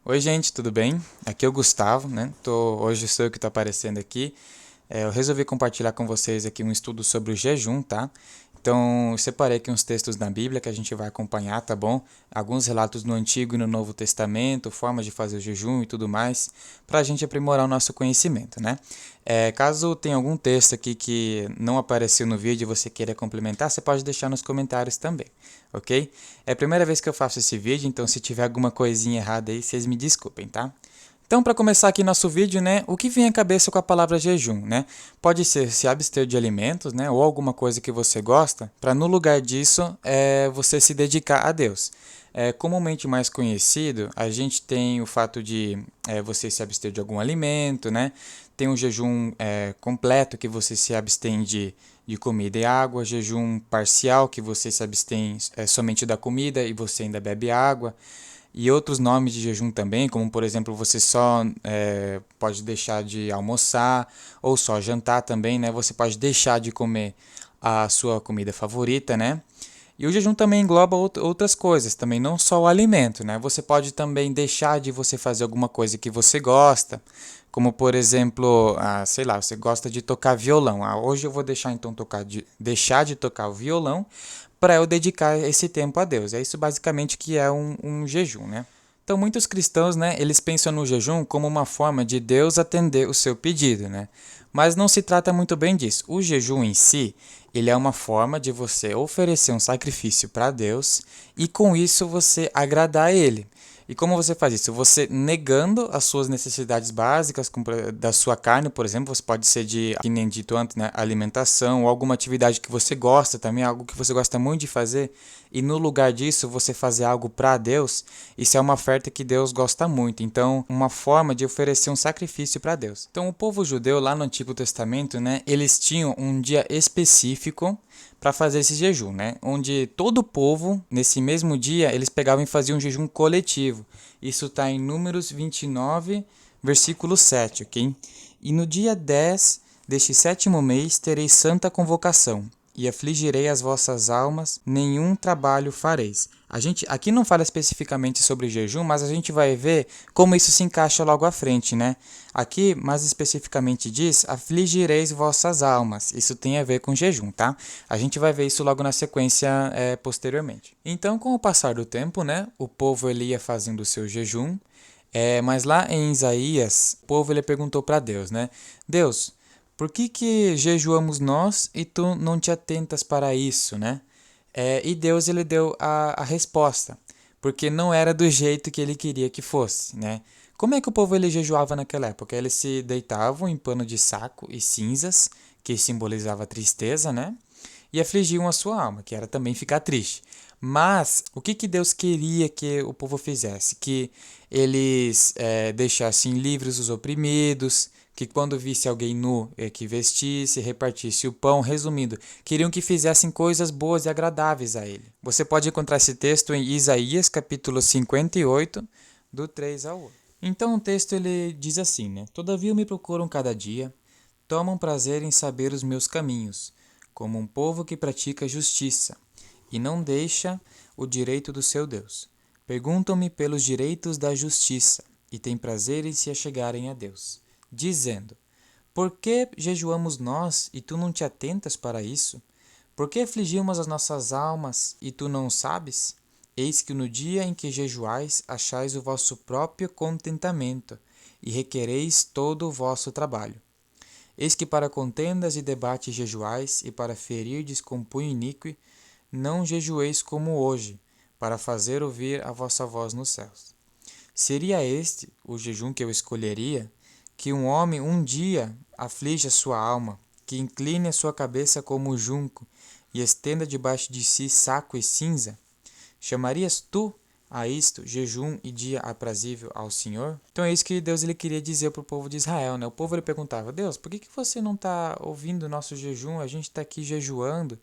Oi, gente, tudo bem? Aqui é o Gustavo, né? Hoje sou eu que estou aparecendo aqui. Eu resolvi compartilhar com vocês aqui um estudo sobre o jejum, tá? Então, eu separei aqui uns textos na Bíblia que a gente vai acompanhar, tá bom? Alguns relatos no Antigo e no Novo Testamento, formas de fazer o jejum e tudo mais, para a gente aprimorar o nosso conhecimento, né? Caso tenha algum texto aqui que não apareceu no vídeo e você queira complementar, você pode deixar nos comentários também, ok? É a primeira vez que eu faço esse vídeo, então se tiver alguma coisinha errada aí, vocês me desculpem, tá? Então, para começar aqui nosso vídeo, né, o que vem à cabeça com a palavra jejum, né? Pode ser se abster de alimentos, né, ou alguma coisa que você gosta, para no lugar disso você se dedicar a Deus. Comumente mais conhecido, a gente tem o fato de você se abster de algum alimento, né? Tem um jejum completo que você se abstém de comida e água, jejum parcial que você se abstém somente da comida e você ainda bebe água. E outros nomes de jejum também, como por exemplo, você só pode deixar de almoçar ou só jantar também, né? Você pode deixar de comer a sua comida favorita, né? E o jejum também engloba outras coisas, também não só o alimento, né? Você pode também deixar de você fazer alguma coisa que você gosta, como por exemplo, sei lá, você gosta de tocar violão. Hoje eu vou deixar então deixar de tocar o violão para eu dedicar esse tempo a Deus. É isso basicamente que é um jejum, né? Então, muitos cristãos, né, eles pensam no jejum como uma forma de Deus atender o seu pedido, né? Mas não se trata muito bem disso. O jejum em si, ele é uma forma de você oferecer um sacrifício para Deus e com isso você agradar a Ele. E como você faz isso? Você negando as suas necessidades básicas da sua carne, por exemplo, você pode ser de, que nem dito antes, né, alimentação ou alguma atividade que você gosta também, algo que você gosta muito de fazer, e no lugar disso você fazer algo para Deus, isso é uma oferta que Deus gosta muito. Então, uma forma de oferecer um sacrifício para Deus. Então, o povo judeu lá no Antigo Testamento, né, eles tinham um dia específico para fazer esse jejum, né? Onde todo o povo, nesse mesmo dia, eles pegavam e faziam um jejum coletivo. Isso está em Números 29, versículo 7, ok? E no dia 10 deste sétimo mês tereis santa convocação, e afligirei as vossas almas, nenhum trabalho fareis. A gente aqui não fala especificamente sobre jejum, mas a gente vai ver como isso se encaixa logo à frente, né? Aqui, mais especificamente diz, afligireis vossas almas. Isso tem a ver com jejum, tá? A gente vai ver isso logo na sequência posteriormente. Então, com o passar do tempo, né, o povo ele ia fazendo o seu jejum, mas lá em Isaías, o povo ele perguntou para Deus, né? Deus, por que jejuamos nós e tu não te atentas para isso, né? E Deus ele deu a resposta, porque não era do jeito que ele queria que fosse, né? Como é que o povo ele jejuava naquela época? Eles se deitavam em pano de saco e cinzas, que simbolizava tristeza, né? E afligiam a sua alma, que era também ficar triste. Mas o que Deus queria que o povo fizesse? Que eles deixassem livres os oprimidos, que quando visse alguém nu, que vestisse, repartisse o pão. Resumindo, queriam que fizessem coisas boas e agradáveis a ele. Você pode encontrar esse texto em Isaías, capítulo 58, do 3 ao 8. Então o texto ele diz assim, né? Todavia me procuram cada dia, tomam prazer em saber os meus caminhos, como um povo que pratica justiça e não deixa o direito do seu Deus. Perguntam-me pelos direitos da justiça e têm prazer em se achegarem a Deus, dizendo: Por que jejuamos nós e tu não te atentas para isso? Por que afligimos as nossas almas e tu não sabes? Eis que no dia em que jejuais achais o vosso próprio contentamento e requereis todo o vosso trabalho. Eis que para contendas e debates jejuais, e para ferirdes com punho iníquo, não jejueis como hoje, para fazer ouvir a vossa voz nos céus. Seria este o jejum que eu escolheria? Que um homem um dia aflige a sua alma, que incline a sua cabeça como o junco, e estenda debaixo de si saco e cinza? Chamarias tu a isto jejum e dia aprazível ao Senhor? Então é isso que Deus ele queria dizer para o povo de Israel, né? O povo ele perguntava: Deus, por que você não está ouvindo o nosso jejum? A gente está aqui jejuando.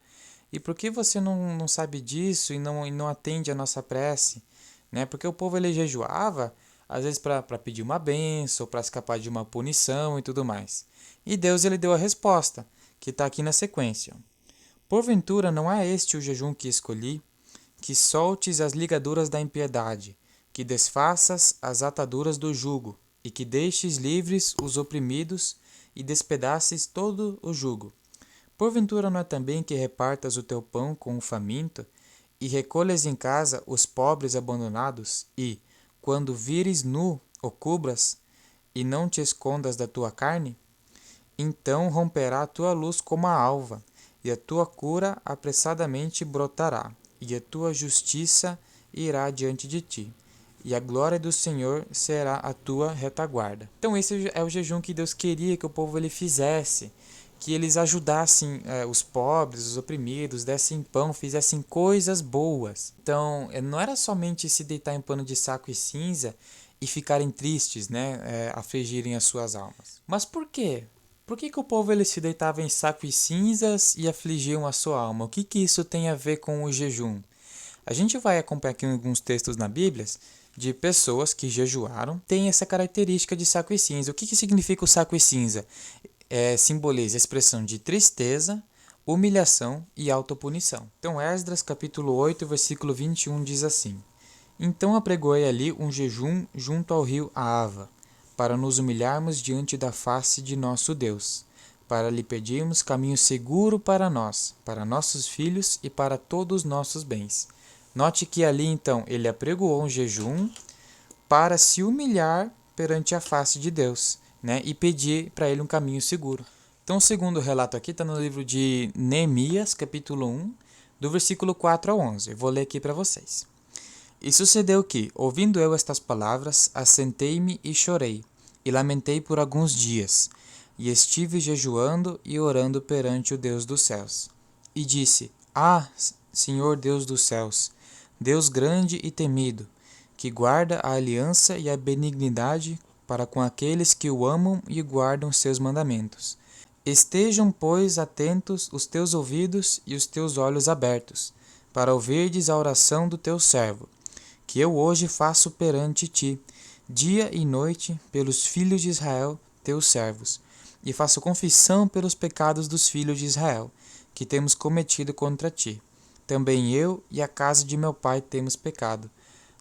E por que você não sabe disso e não atende a nossa prece? Né? Porque o povo ele jejuava, às vezes para pedir uma bênção, para escapar de uma punição e tudo mais. E Deus ele deu a resposta, que está aqui na sequência. Porventura não é este o jejum que escolhi, que soltes as ligaduras da impiedade, que desfaças as ataduras do jugo, e que deixes livres os oprimidos, e despedaces todo o jugo. Porventura não é também que repartas o teu pão com o faminto, e recolhas em casa os pobres abandonados, e, quando vires nu, o cubras, e não te escondas da tua carne? Então romperá a tua luz como a alva, e a tua cura apressadamente brotará, e a tua justiça irá diante de ti, e a glória do Senhor será a tua retaguarda. Então esse é o jejum que Deus queria que o povo ele fizesse, que eles ajudassem os pobres, os oprimidos, dessem pão, fizessem coisas boas. Então não era somente se deitar em pano de saco e cinza e ficarem tristes, né, afligirem as suas almas. Mas por quê? Por que o povo ele se deitava em saco e cinzas e afligiam a sua alma? O que isso tem a ver com o jejum? A gente vai acompanhar aqui alguns textos na Bíblia de pessoas que jejuaram, têm essa característica de saco e cinza. O que significa o saco e cinza? Simboliza a expressão de tristeza, humilhação e autopunição. Então, Esdras capítulo 8, versículo 21 diz assim: Então apregoei ali um jejum junto ao rio Ahava, para nos humilharmos diante da face de nosso Deus, para lhe pedirmos caminho seguro para nós, para nossos filhos e para todos os nossos bens. Note que ali então ele apregoou um jejum para se humilhar perante a face de Deus, né, e pedir para ele um caminho seguro. Então o segundo relato aqui está no livro de Neemias, capítulo 1, do versículo 4 ao 11. Eu vou ler aqui para vocês. E sucedeu que, ouvindo eu estas palavras, assentei-me e chorei, e lamentei por alguns dias, e estive jejuando e orando perante o Deus dos céus. E disse: Ah, Senhor Deus dos céus, Deus grande e temido, que guarda a aliança e a benignidade para com aqueles que o amam e guardam seus mandamentos. Estejam, pois, atentos os teus ouvidos e os teus olhos abertos, para ouvirdes a oração do teu servo, que eu hoje faço perante ti, dia e noite, pelos filhos de Israel, teus servos, e faço confissão pelos pecados dos filhos de Israel, que temos cometido contra ti. Também eu e a casa de meu pai temos pecado.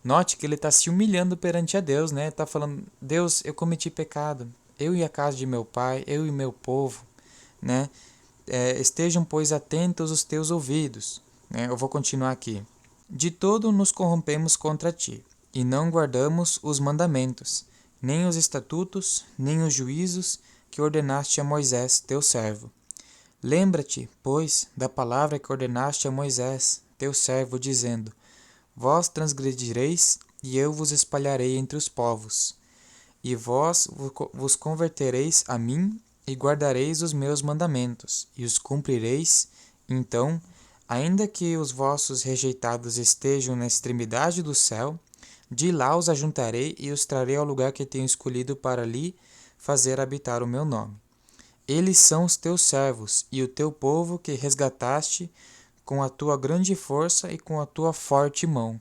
Note que ele está se humilhando perante a Deus, né? Está falando: Deus, eu cometi pecado, eu e a casa de meu pai, eu e meu povo, né? Estejam, pois, atentos os teus ouvidos. Né? Eu vou continuar aqui. De todo nos corrompemos contra ti, e não guardamos os mandamentos, nem os estatutos, nem os juízos que ordenaste a Moisés, teu servo. Lembra-te, pois, da palavra que ordenaste a Moisés, teu servo, dizendo: Vós transgredireis, e eu vos espalharei entre os povos. E vós vos convertereis a mim, e guardareis os meus mandamentos, e os cumprireis. Então, ainda que os vossos rejeitados estejam na extremidade do céu, de lá os ajuntarei e os trarei ao lugar que tenho escolhido para ali fazer habitar o meu nome. Eles são os teus servos e o teu povo que resgataste com a tua grande força e com a tua forte mão.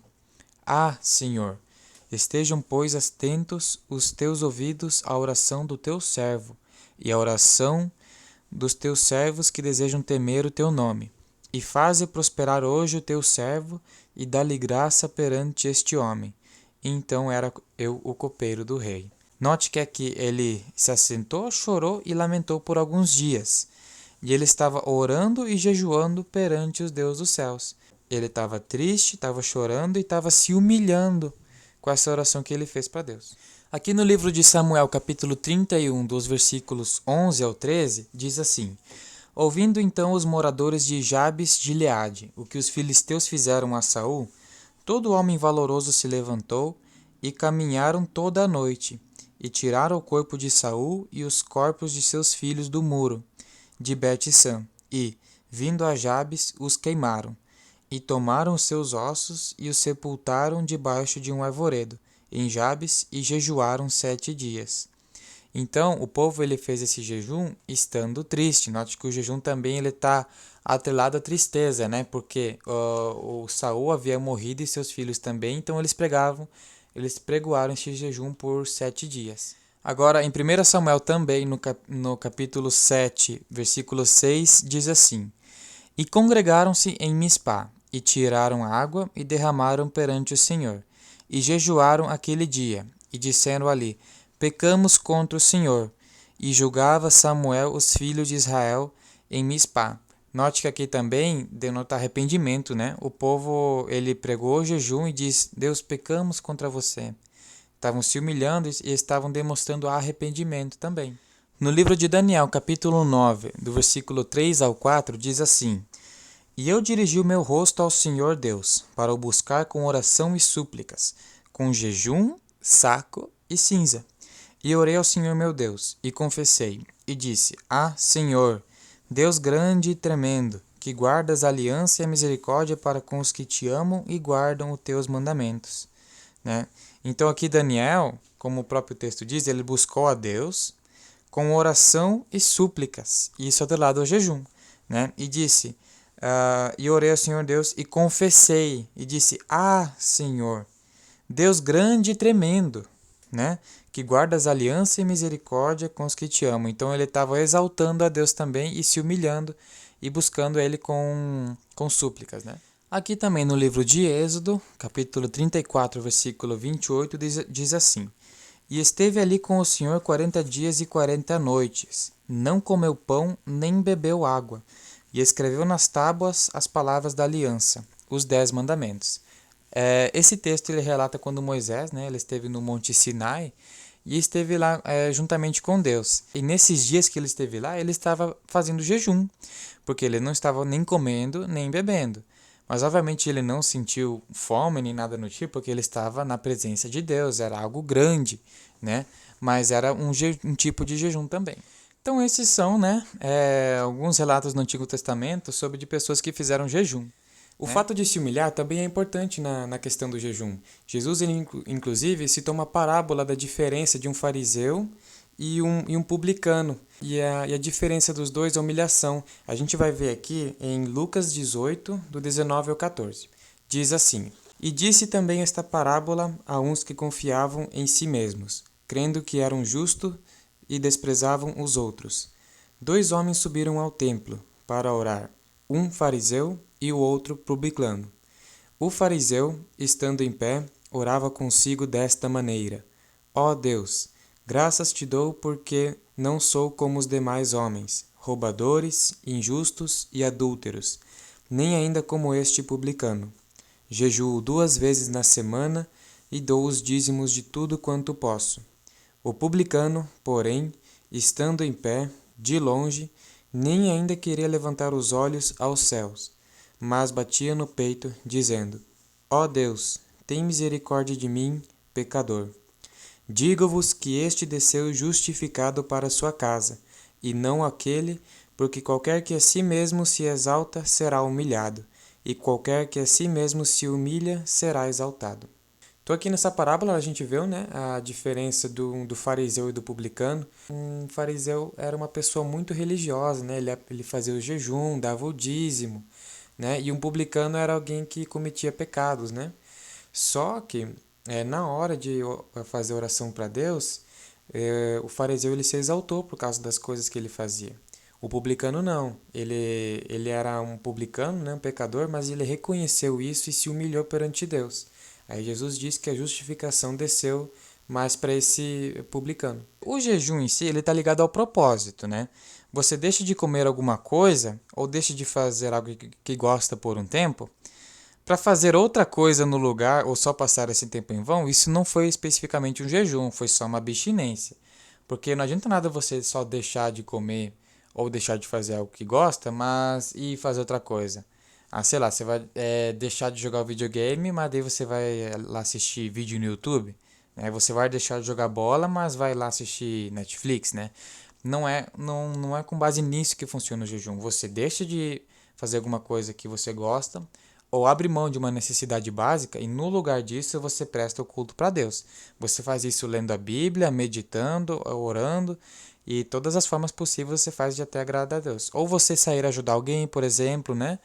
Ah, Senhor, estejam, pois, atentos os teus ouvidos à oração do teu servo e à oração dos teus servos que desejam temer o teu nome. E faze prosperar hoje o teu servo e dá-lhe graça perante este homem. E então era eu o copeiro do rei. Note que aqui ele se assentou, chorou e lamentou por alguns dias. E ele estava orando e jejuando perante os deuses dos céus. Ele estava triste, estava chorando e estava se humilhando com essa oração que ele fez para Deus. Aqui no livro de Samuel, capítulo 31, dos versículos 11 ao 13, diz assim: Ouvindo então os moradores de Jabes de Gileade o que os filisteus fizeram a Saul, todo homem valoroso se levantou e caminharam toda a noite, e tiraram o corpo de Saul e os corpos de seus filhos do muro de Bet-San, e, vindo a Jabes, os queimaram, e tomaram os seus ossos e os sepultaram debaixo de um arvoredo, em Jabes, e jejuaram 7 dias. Então, o povo ele fez esse jejum estando triste. Note que o jejum também está atrelado à tristeza, né? Porque o Saul havia morrido e seus filhos também, então eles pregoaram esse jejum por 7 dias. Agora, em 1 Samuel também, no capítulo 7, versículo 6, diz assim: E congregaram-se em Mispá, e tiraram água, e derramaram perante o Senhor, e jejuaram aquele dia, e disseram ali: pecamos contra o Senhor. E julgava Samuel os filhos de Israel em Mispá. Note que aqui também denota arrependimento, né? O povo, ele pregou o jejum e diz: Deus, pecamos contra você. Estavam se humilhando e estavam demonstrando arrependimento também. No livro de Daniel, capítulo 9, do versículo 3 ao 4, diz assim: E eu dirigi o meu rosto ao Senhor Deus, para o buscar com oração e súplicas, com jejum, saco e cinza. E orei ao Senhor meu Deus, e confessei, e disse: Ah, Senhor, Deus grande e tremendo, que guardas a aliança e a misericórdia para com os que te amam e guardam os teus mandamentos. Né? Então aqui Daniel, como o próprio texto diz, ele buscou a Deus com oração e súplicas, e isso atrelado ao jejum. Né? E disse, e orei ao Senhor Deus, e confessei, e disse: Ah, Senhor, Deus grande e tremendo, né? Que guardas aliança e misericórdia com os que te amam. Então ele estava exaltando a Deus também e se humilhando e buscando ele com súplicas, né? Aqui também no livro de Êxodo, capítulo 34, versículo 28, diz assim: E esteve ali com o Senhor 40 dias e 40 noites, não comeu pão nem bebeu água, e escreveu nas tábuas as palavras da aliança, os 10 mandamentos. Esse texto ele relata quando Moisés, né, ele esteve no Monte Sinai e esteve lá juntamente com Deus. E nesses dias que ele esteve lá, ele estava fazendo jejum, porque ele não estava nem comendo nem bebendo. Mas obviamente ele não sentiu fome nem nada no tipo, porque ele estava na presença de Deus, era algo grande, né? Mas era um tipo de jejum também. Então esses são, né, alguns relatos no Antigo Testamento sobre de pessoas que fizeram jejum. O fato de se humilhar também é importante na questão do jejum. Jesus, ele, inclusive, citou uma parábola da diferença de um fariseu e um publicano. E a diferença dos dois é a humilhação. A gente vai ver aqui em Lucas 18, do 19 ao 14. Diz assim: E disse também esta parábola a uns que confiavam em si mesmos, crendo que eram justos e desprezavam os outros. 2 homens subiram ao templo para orar, um fariseu e o outro publicano. O fariseu, estando em pé, orava consigo desta maneira: Ó Deus, graças te dou porque não sou como os demais homens, roubadores, injustos e adúlteros, nem ainda como este publicano. Jejuo 2 vezes na semana e dou os dízimos de tudo quanto posso. O publicano, porém, estando em pé, de longe, nem ainda queria levantar os olhos aos céus, mas batia no peito, dizendo: Ó Deus, tem misericórdia de mim, pecador. Digo-vos que este desceu justificado para sua casa, e não aquele, porque qualquer que a si mesmo se exalta será humilhado, e qualquer que a si mesmo se humilha será exaltado. Então aqui nessa parábola a gente vê, né, a diferença do fariseu e do publicano. Um fariseu era uma pessoa muito religiosa, né, ele fazia o jejum, dava o dízimo, né, e um publicano era alguém que cometia pecados, né. Só que na hora de fazer oração para Deus, o fariseu ele se exaltou por causa das coisas que ele fazia. O publicano não, ele era um publicano, né, um pecador, mas ele reconheceu isso e se humilhou perante Deus. Aí Jesus diz que a justificação desceu mais para esse publicano. O jejum em si, ele está ligado ao propósito, né? Você deixa de comer alguma coisa ou deixa de fazer algo que gosta por um tempo para fazer outra coisa no lugar ou só passar esse tempo em vão. Isso não foi especificamente um jejum, foi só uma abstinência. Porque não adianta nada você só deixar de comer ou deixar de fazer algo que gosta, mas e fazer outra coisa. Sei lá, você vai deixar de jogar o videogame, mas daí você vai lá assistir vídeo no YouTube. Né? Você vai deixar de jogar bola, mas vai lá assistir Netflix, né? Não é com base nisso que funciona o jejum. Você deixa de fazer alguma coisa que você gosta, ou abre mão de uma necessidade básica e no lugar disso você presta o culto para Deus. Você faz isso lendo a Bíblia, meditando, orando e todas as formas possíveis você faz de até agradar a Deus. Ou você sair ajudar alguém, por exemplo, né?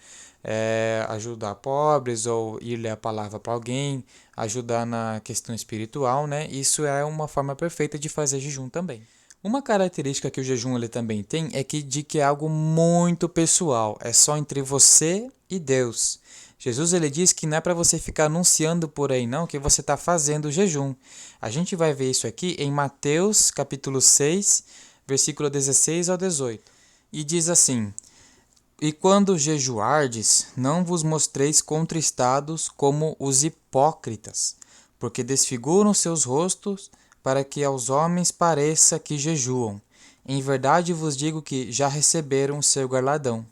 Ajudar pobres ou ir ler a palavra para alguém, ajudar na questão espiritual, né? Isso é uma forma perfeita de fazer jejum também. Uma característica que o jejum ele também tem é que é algo muito pessoal, é só entre você e Deus. Jesus ele diz que não é para você ficar anunciando por aí não que você está fazendo jejum. A gente vai ver isso aqui em Mateus capítulo 6, versículo 16 ao 18. E diz assim: E quando jejuardes, não vos mostreis contristados como os hipócritas, porque desfiguram seus rostos para que aos homens pareça que jejuam. Em verdade vos digo que já receberam o seu galardão.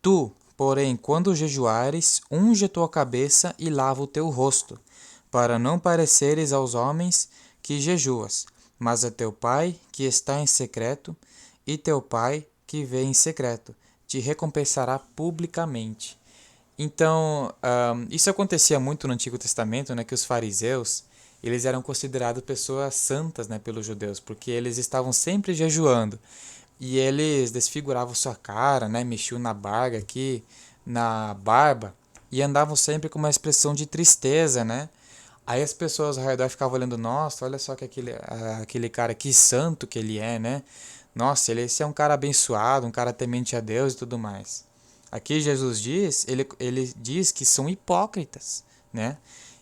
Tu, porém, quando jejuares, unge a tua cabeça e lava o teu rosto, para não pareceres aos homens que jejuas, mas a teu Pai que está em secreto, e teu Pai que vê em secreto te recompensará publicamente. Então, isso acontecia muito no Antigo Testamento, né, que os fariseus, eles eram considerados pessoas santas, né, pelos judeus, porque eles estavam sempre jejuando. E eles desfiguravam sua cara, né, mexiam na barba aqui, na barba, e andavam sempre com uma expressão de tristeza, né? Aí as pessoas ao redor ficavam olhando, nossa, olha só que aquele cara, que santo que ele é, né? Nossa, esse é um cara abençoado, um cara temente a Deus e tudo mais. Aqui Jesus diz, ele diz que são hipócritas, né?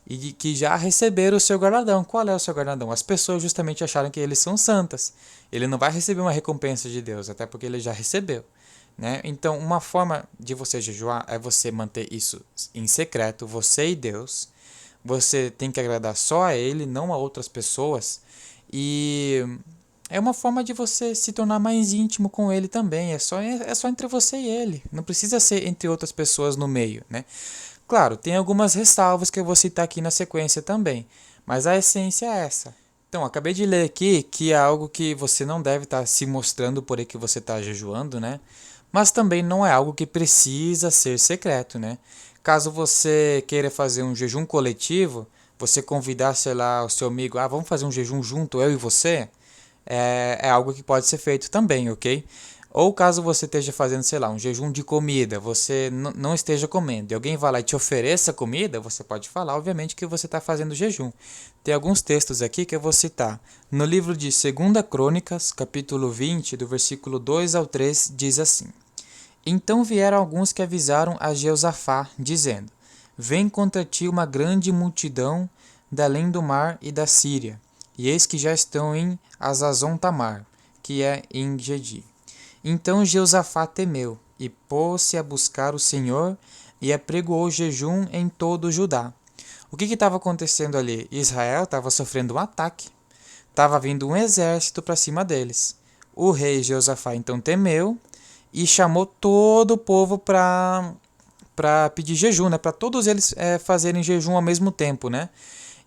E que já receberam o seu galardão. Qual é o seu galardão? As pessoas justamente acharam que eles são santas. Ele não vai receber uma recompensa de Deus, até porque ele já recebeu, né? Então, uma forma de você jejuar é você manter isso em secreto, você e Deus. Você tem que agradar só a Ele, não a outras pessoas. E é uma forma de você se tornar mais íntimo com Ele também. É só entre você e Ele. Não precisa ser entre outras pessoas no meio, né? Claro, tem algumas ressalvas que eu vou citar aqui na sequência também. Mas a essência é essa. Então, acabei de ler aqui que é algo que você não deve estar se mostrando por aí que você está jejuando, né? Mas também não é algo que precisa ser secreto, né? Caso você queira fazer um jejum coletivo, você convidar, sei lá, o seu amigo, vamos fazer um jejum junto, eu e você, é algo que pode ser feito também, ok? Ou caso você esteja fazendo, sei lá, um jejum de comida, você não esteja comendo e alguém vai lá e te ofereça comida, você pode falar, obviamente, que você está fazendo jejum. Tem alguns textos aqui que eu vou citar. No livro de 2 Crônicas, capítulo 20, do versículo 2 ao 3, diz assim: Então vieram alguns que avisaram a Jeosafá, dizendo: Vem contra ti uma grande multidão da além do mar e da Síria, e eis que já estão em Azazon-Tamar, que é em Gedi. Então Jeosafá temeu, e pôs-se a buscar o Senhor, e apregoou jejum em todo o Judá. O que estava acontecendo ali? Israel estava sofrendo um ataque. Estava vindo um exército para cima deles. O rei Jeosafá então temeu e chamou todo o povo para pedir jejum, né? Para todos eles fazerem jejum ao mesmo tempo, né?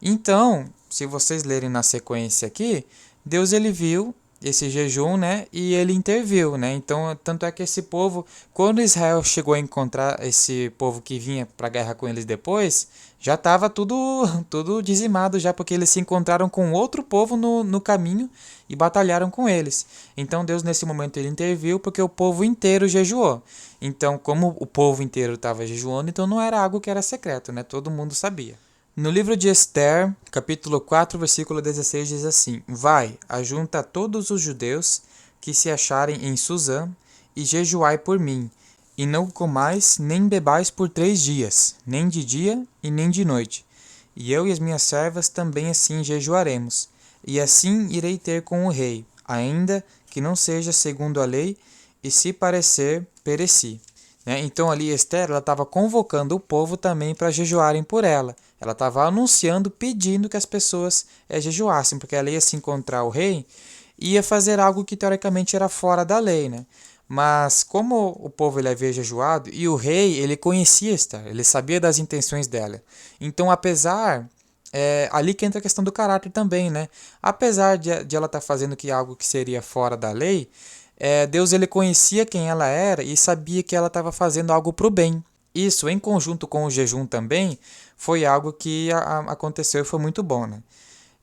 Então, se vocês lerem na sequência aqui, Deus ele viu esse jejum, né? E ele interviu, né? Então, tanto é que esse povo, quando Israel chegou a encontrar esse povo que vinha para a guerra com eles depois, já estava tudo dizimado já, porque eles se encontraram com outro povo no caminho e batalharam com eles. Então, Deus nesse momento ele interviu porque o povo inteiro jejuou. Então, como o povo inteiro estava jejuando, então não era algo que era secreto, né? Todo mundo sabia. No livro de Ester, capítulo 4, versículo 16, diz assim: Vai, ajunta todos os judeus que se acharem em Suzã, e jejuai por mim, e não comais nem bebais por 3 dias, nem de dia e nem de noite. E eu e as minhas servas também assim jejuaremos, e assim irei ter com o rei, ainda que não seja segundo a lei, e se parecer, pereci. Então ali Esther estava convocando o povo também para jejuarem por ela. Ela estava anunciando, pedindo que as pessoas jejuassem, porque ela ia se encontrar o rei e ia fazer algo que teoricamente era fora da lei, né? Mas como o povo ele havia jejuado e o rei ele conhecia Esther, ele sabia das intenções dela. Então apesar ali que entra a questão do caráter também, né? Apesar de ela estar fazendo algo que seria fora da lei, Deus ele conhecia quem ela era e sabia que ela estava fazendo algo para o bem. Isso, em conjunto com o jejum também, foi algo que aconteceu e foi muito bom, né?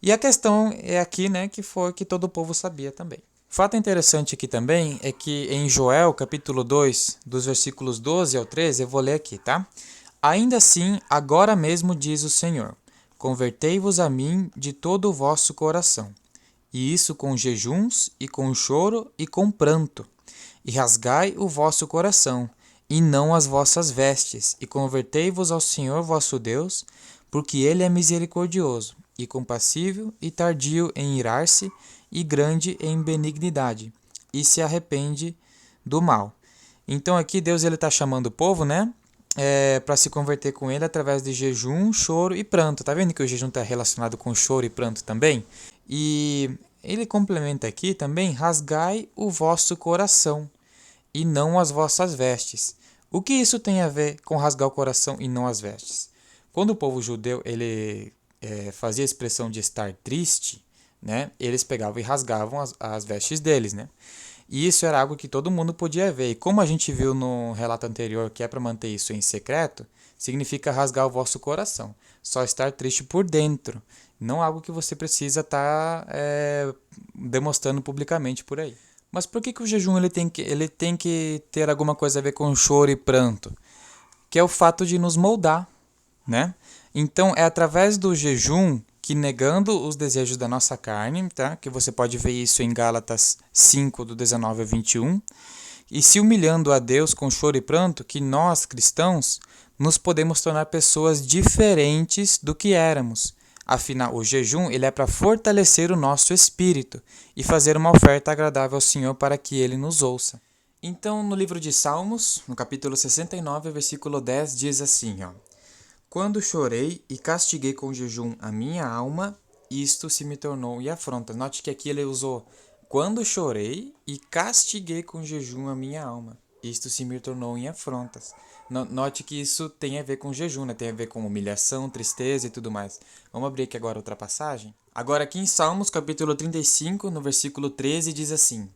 E a questão é aqui, né, que foi que todo o povo sabia também. Fato interessante aqui também é que em Joel, capítulo 2, dos versículos 12 ao 13, eu vou ler aqui, tá? Ainda assim, agora mesmo diz o Senhor, convertei-vos a mim de todo o vosso coração, e isso com jejuns, e com choro, e com pranto, e rasgai o vosso coração, e não as vossas vestes, e convertei-vos ao Senhor vosso Deus, porque ele é misericordioso, e compassível, e tardio em irar-se, e grande em benignidade, e se arrepende do mal. Então aqui Deus ele está chamando o povo, né? Para se converter com ele através de jejum, choro e pranto. Tá vendo que o jejum está relacionado com choro e pranto também? E ele complementa aqui também: rasgai o vosso coração e não as vossas vestes. O que isso tem a ver com rasgar o coração e não as vestes? Quando o povo judeu ele fazia a expressão de estar triste, né? Eles pegavam e rasgavam as vestes deles, né? E isso era algo que todo mundo podia ver. E como a gente viu no relato anterior que é para manter isso em secreto, significa rasgar o vosso coração. Só estar triste por dentro. Não algo que você precisa estar demonstrando publicamente por aí. Mas por que o jejum ele tem que ter alguma coisa a ver com choro e pranto? Que é o fato de nos moldar, né? Então é através do jejum que, negando os desejos da nossa carne, tá? Que você pode ver isso em Gálatas 5, do 19 a 21, e se humilhando a Deus com choro e pranto, que nós, cristãos, nos podemos tornar pessoas diferentes do que éramos. Afinal, o jejum ele é para fortalecer o nosso espírito e fazer uma oferta agradável ao Senhor para que Ele nos ouça. Então, no livro de Salmos, no capítulo 69, versículo 10, diz assim, ó: quando chorei e castiguei com jejum a minha alma, isto se me tornou em afronta. Note que aqui ele usou quando chorei e castiguei com jejum a minha alma. Isto se me tornou em afrontas. Note que isso tem a ver com jejum, né? Tem a ver com humilhação, tristeza e tudo mais. Vamos abrir aqui agora outra passagem. Agora aqui em Salmos, capítulo 35, no versículo 13, diz assim: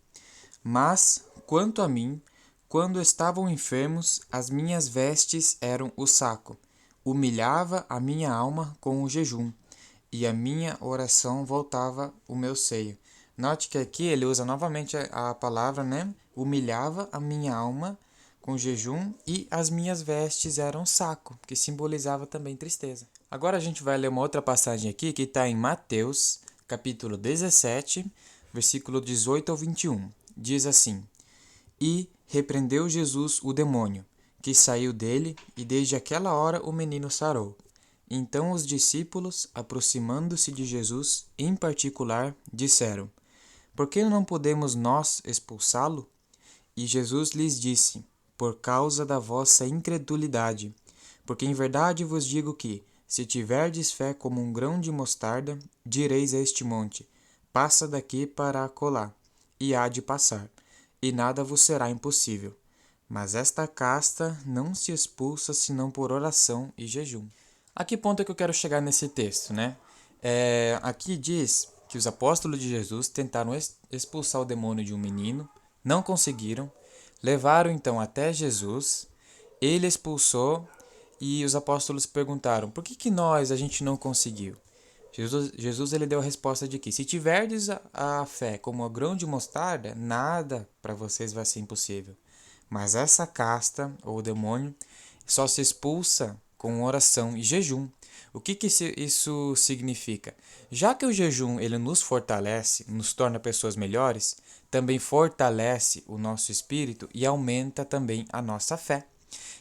mas, quanto a mim, quando estavam enfermos, as minhas vestes eram o saco. Humilhava a minha alma com o jejum, e a minha oração voltava o meu seio. Note que aqui ele usa novamente a palavra, né? Humilhava a minha alma com jejum, e as minhas vestes eram saco, que simbolizava também tristeza. Agora a gente vai ler uma outra passagem aqui, que está em Mateus, capítulo 17, versículo 18 ao 21. Diz assim: e repreendeu Jesus o demônio, que saiu dele, e desde aquela hora o menino sarou. Então os discípulos, aproximando-se de Jesus, em particular, disseram: por que não podemos nós expulsá-lo? E Jesus lhes disse: por causa da vossa incredulidade. Porque em verdade vos digo que, se tiverdes fé como um grão de mostarda, direis a este monte: passa daqui para acolá, e há de passar, e nada vos será impossível. Mas esta casta não se expulsa senão por oração e jejum. A que ponto é que eu quero chegar nesse texto, né? Aqui diz que os apóstolos de Jesus tentaram expulsar o demônio de um menino, não conseguiram, levaram então até Jesus, ele expulsou e os apóstolos perguntaram: por que a gente não conseguiu? Jesus ele deu a resposta de que, se tiverdes a fé como a grão de mostarda, nada para vocês vai ser impossível. Mas essa casta, ou demônio, só se expulsa com oração e jejum. O que isso significa? Já que o jejum ele nos fortalece, nos torna pessoas melhores, também fortalece o nosso espírito e aumenta também a nossa fé.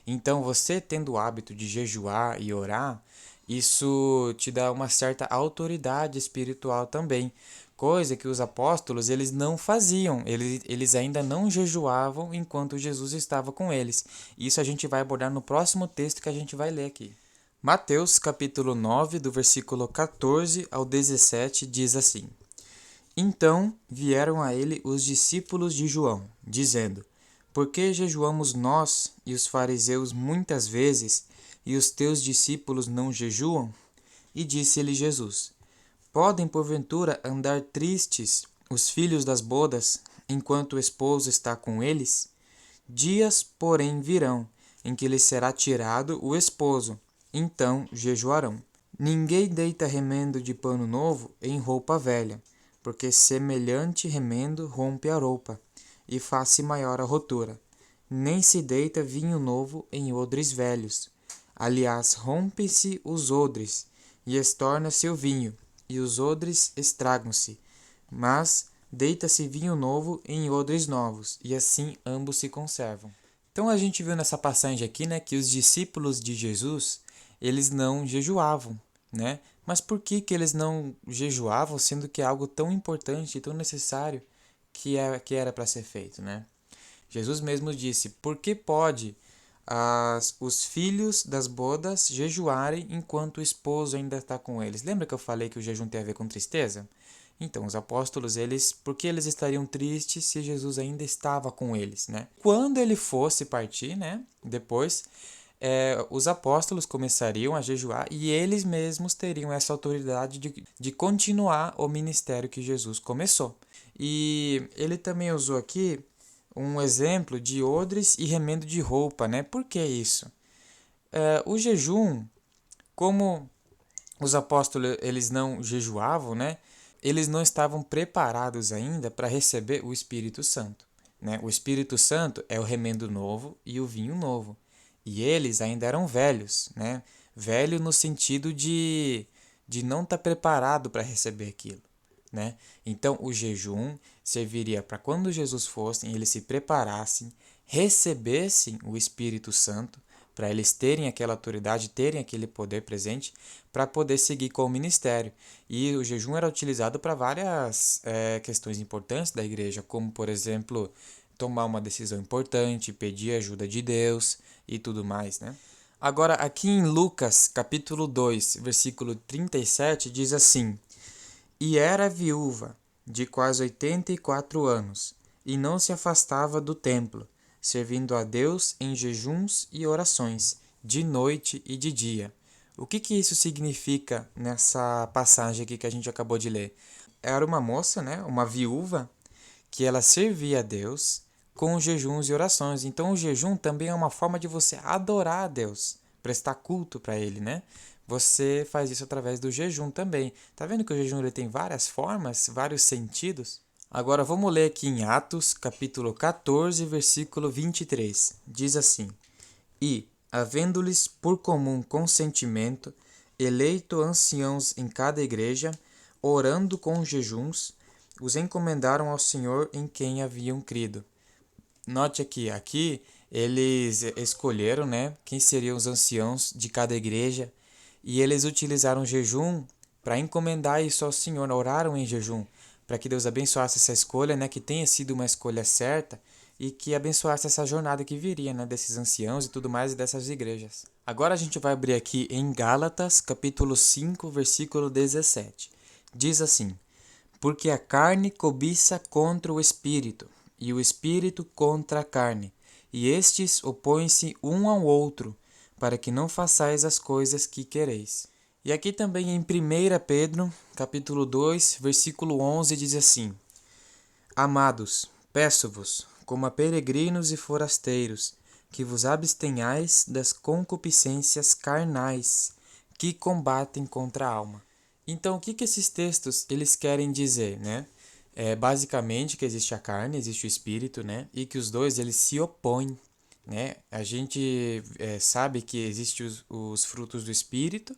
Então, você tendo o hábito de jejuar e orar, isso te dá uma certa autoridade espiritual também, coisa que os apóstolos eles não faziam, eles ainda não jejuavam enquanto Jesus estava com eles. Isso a gente vai abordar no próximo texto que a gente vai ler aqui. Mateus capítulo 9, do versículo 14 ao 17, diz assim: então vieram a ele os discípulos de João, dizendo: por que jejuamos nós e os fariseus muitas vezes, e os teus discípulos não jejuam? E disse-lhe Jesus: podem porventura andar tristes os filhos das bodas, enquanto o esposo está com eles? Dias, porém, virão, em que lhes será tirado o esposo, então jejuarão. Ninguém deita remendo de pano novo em roupa velha, porque semelhante remendo rompe a roupa, e faz-se maior a rotura. Nem se deita vinho novo em odres velhos. Aliás, rompe-se os odres, e estorna-se o vinho, e os odres estragam-se. Mas deita-se vinho novo em odres novos, e assim ambos se conservam. Então a gente viu nessa passagem aqui, né, que os discípulos de Jesus, eles não jejuavam, né? Mas por que eles não jejuavam, sendo que é algo tão importante e tão necessário que era para ser feito, né? Jesus mesmo disse: por que pode os filhos das bodas jejuarem enquanto o esposo ainda está com eles? Lembra que eu falei que o jejum tem a ver com tristeza? Então, os apóstolos, por que eles estariam tristes se Jesus ainda estava com eles, né? Quando ele fosse partir, né, depois, os apóstolos começariam a jejuar e eles mesmos teriam essa autoridade de continuar o ministério que Jesus começou. E ele também usou aqui um exemplo de odres e remendo de roupa, né? Por que isso? O jejum, como os apóstolos eles não jejuavam, né? Eles não estavam preparados ainda para receber o Espírito Santo, né? O Espírito Santo é o remendo novo e o vinho novo. E eles ainda eram velhos, né? Velho no sentido de não estar preparado para receber aquilo, né? Então, o jejum serviria para quando Jesus fosse, eles se preparassem, recebessem o Espírito Santo, para eles terem aquela autoridade, terem aquele poder presente, para poder seguir com o ministério. E o jejum era utilizado para várias questões importantes da igreja, como, por exemplo, tomar uma decisão importante, pedir ajuda de Deus e tudo mais, né? Agora, aqui em Lucas, capítulo 2, versículo 37, diz assim: E era viúva, de quase 84 anos, e não se afastava do templo, servindo a Deus em jejuns e orações, de noite e de dia. O que isso significa nessa passagem aqui que a gente acabou de ler? Era uma moça, né, uma viúva, que ela servia a Deus com jejuns e orações. Então o jejum também é uma forma de você adorar a Deus, prestar culto para Ele, né? Você faz isso através do jejum também. Tá vendo que o jejum ele tem várias formas, vários sentidos? Agora vamos ler aqui em Atos, capítulo 14, versículo 23. Diz assim: E, havendo-lhes por comum consentimento, eleito anciãos em cada igreja, orando com jejuns, os encomendaram ao Senhor em quem haviam crido. Note aqui eles escolheram, né, quem seriam os anciãos de cada igreja e eles utilizaram jejum para encomendar isso ao Senhor, oraram em jejum para que Deus abençoasse essa escolha, né, que tenha sido uma escolha certa e que abençoasse essa jornada que viria, né, desses anciãos e tudo mais e dessas igrejas. Agora a gente vai abrir aqui em Gálatas, capítulo 5, versículo 17. Diz assim: Porque a carne cobiça contra o espírito, e o espírito contra a carne, e estes opõem-se um ao outro, para que não façais as coisas que quereis. E aqui também em 1 Pedro, capítulo 2, versículo 11, diz assim: Amados, peço-vos, como a peregrinos e forasteiros, que vos abstenhais das concupiscências carnais, que combatem contra a alma. Então, o que esses textos eles querem dizer, né? Basicamente que existe a carne, existe o espírito, né? E que os dois eles se opõem, né? A gente sabe que existem os frutos do espírito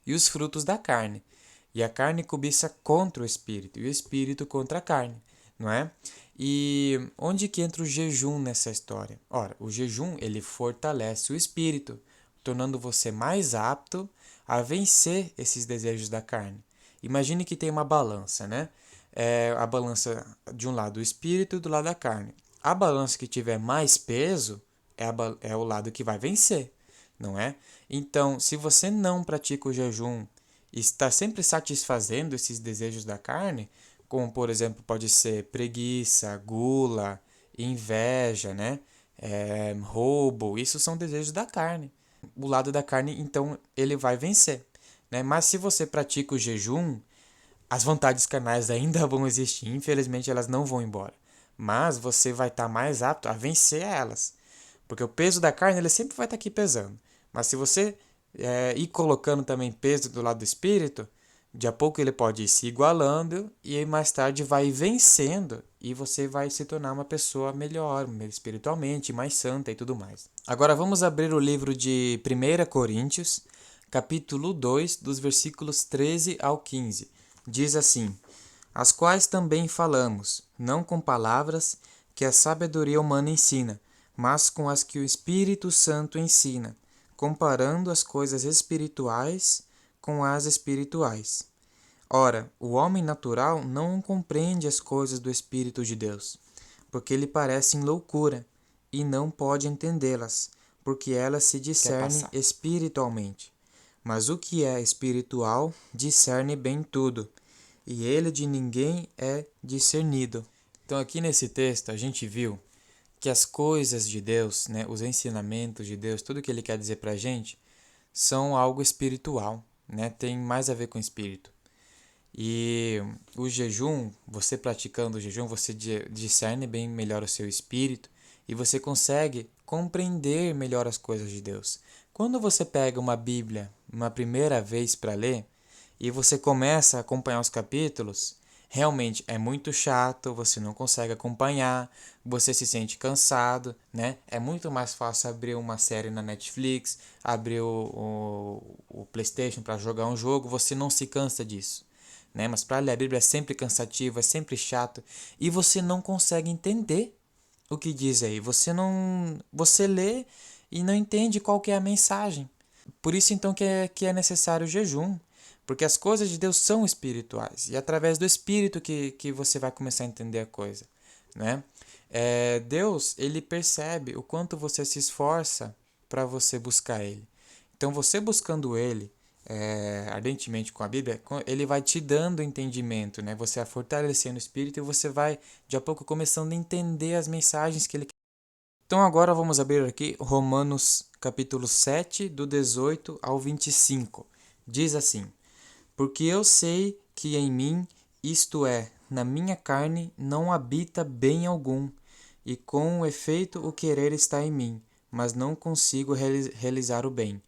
e os frutos da carne. E a carne cobiça contra o espírito e o espírito contra a carne, não é? E onde que entra o jejum nessa história? Ora, o jejum ele fortalece o espírito, tornando você mais apto a vencer esses desejos da carne. Imagine que tem uma balança, né? A balança de um lado o espírito e do lado a carne. A balança que tiver mais peso é o lado que vai vencer, não é? Então, se você não pratica o jejum e está sempre satisfazendo esses desejos da carne, como por exemplo pode ser preguiça, gula, inveja, né? Roubo, isso são desejos da carne. O lado da carne, então, ele vai vencer, né? Mas se você pratica o jejum, as vontades carnais ainda vão existir, infelizmente elas não vão embora. Mas você vai estar mais apto a vencer elas. Porque o peso da carne ele sempre vai estar aqui pesando. Mas se você ir colocando também peso do lado do espírito, de a pouco ele pode ir se igualando e mais tarde vai vencendo e você vai se tornar uma pessoa melhor, espiritualmente, mais santa e tudo mais. Agora vamos abrir o livro de 1 Coríntios, capítulo 2, dos versículos 13 ao 15. Diz assim: As quais também falamos, não com palavras que a sabedoria humana ensina, mas com as que o Espírito Santo ensina, comparando as coisas espirituais com as espirituais. Ora, o homem natural não compreende as coisas do Espírito de Deus, porque lhe parecem loucura, e não pode entendê-las, porque elas se discernem espiritualmente. Mas o que é espiritual discerne bem tudo, e ele de ninguém é discernido. Então aqui nesse texto a gente viu que as coisas de Deus, né, os ensinamentos de Deus, tudo que ele quer dizer para a gente, são algo espiritual, né, tem mais a ver com o espírito. E o jejum, você praticando o jejum, você discerne bem melhor o seu espírito e você consegue compreender melhor as coisas de Deus. Quando você pega uma Bíblia uma primeira vez para ler e você começa a acompanhar os capítulos, realmente é muito chato, você não consegue acompanhar, você se sente cansado, né? É muito mais fácil abrir uma série na Netflix, abrir o PlayStation para jogar um jogo, você não se cansa disso. Né? Mas para ler a Bíblia é sempre cansativo, é sempre chato e você não consegue entender o que diz aí. Você lê e não entende qual que é a mensagem. Por isso então que é necessário o jejum, porque as coisas de Deus são espirituais e é através do Espírito que você vai começar a entender a coisa, né? Deus, ele percebe o quanto você se esforça para você buscar ele. Então você buscando ele ardentemente com a Bíblia, ele vai te dando entendimento, né? Você vai fortalecendo o espírito e você vai, de a pouco, começando a entender as mensagens que ele quer. Então agora vamos abrir aqui Romanos capítulo 7, do 18 ao 25. Diz assim: Porque eu sei que em mim, isto é, na minha carne, não habita bem algum, e com efeito o querer está em mim, mas não consigo realizar o bem.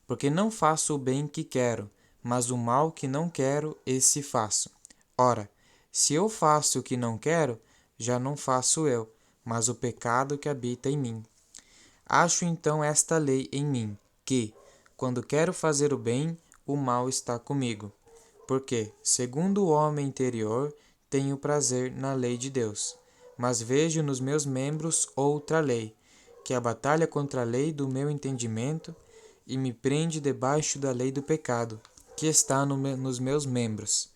Porque não faço o bem que quero, mas o mal que não quero, esse faço. Ora, se eu faço o que não quero, já não faço eu, mas o pecado que habita em mim. Acho então esta lei em mim, que, quando quero fazer o bem, o mal está comigo. Porque, segundo o homem interior, tenho prazer na lei de Deus. Mas vejo nos meus membros outra lei, que é a batalha contra a lei do meu entendimento e me prende debaixo da lei do pecado, que está nos meus membros.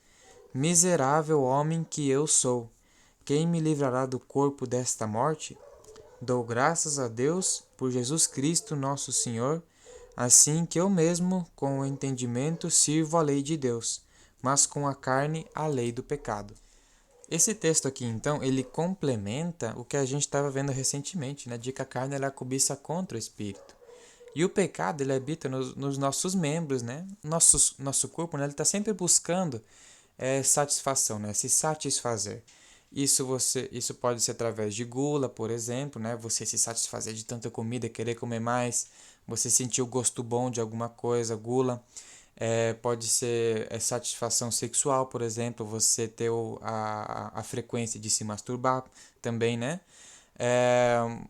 Miserável homem que eu sou! Quem me livrará do corpo desta morte? Dou graças a Deus por Jesus Cristo nosso Senhor, assim que eu mesmo, com o entendimento, sirvo a lei de Deus, mas com a carne a lei do pecado. Esse texto aqui, então, ele complementa o que a gente estava vendo recentemente, né? De que a carne ela cobiça contra o espírito. E o pecado, ele habita nos nossos membros, né? Nosso corpo, né? Ele está sempre buscando satisfação, né? Se satisfazer. Isso pode ser através de gula, por exemplo, né? Você se satisfazer de tanta comida, querer comer mais, você sentir o gosto bom de alguma coisa, gula. Pode ser satisfação sexual, por exemplo, você ter a frequência de se masturbar também, né?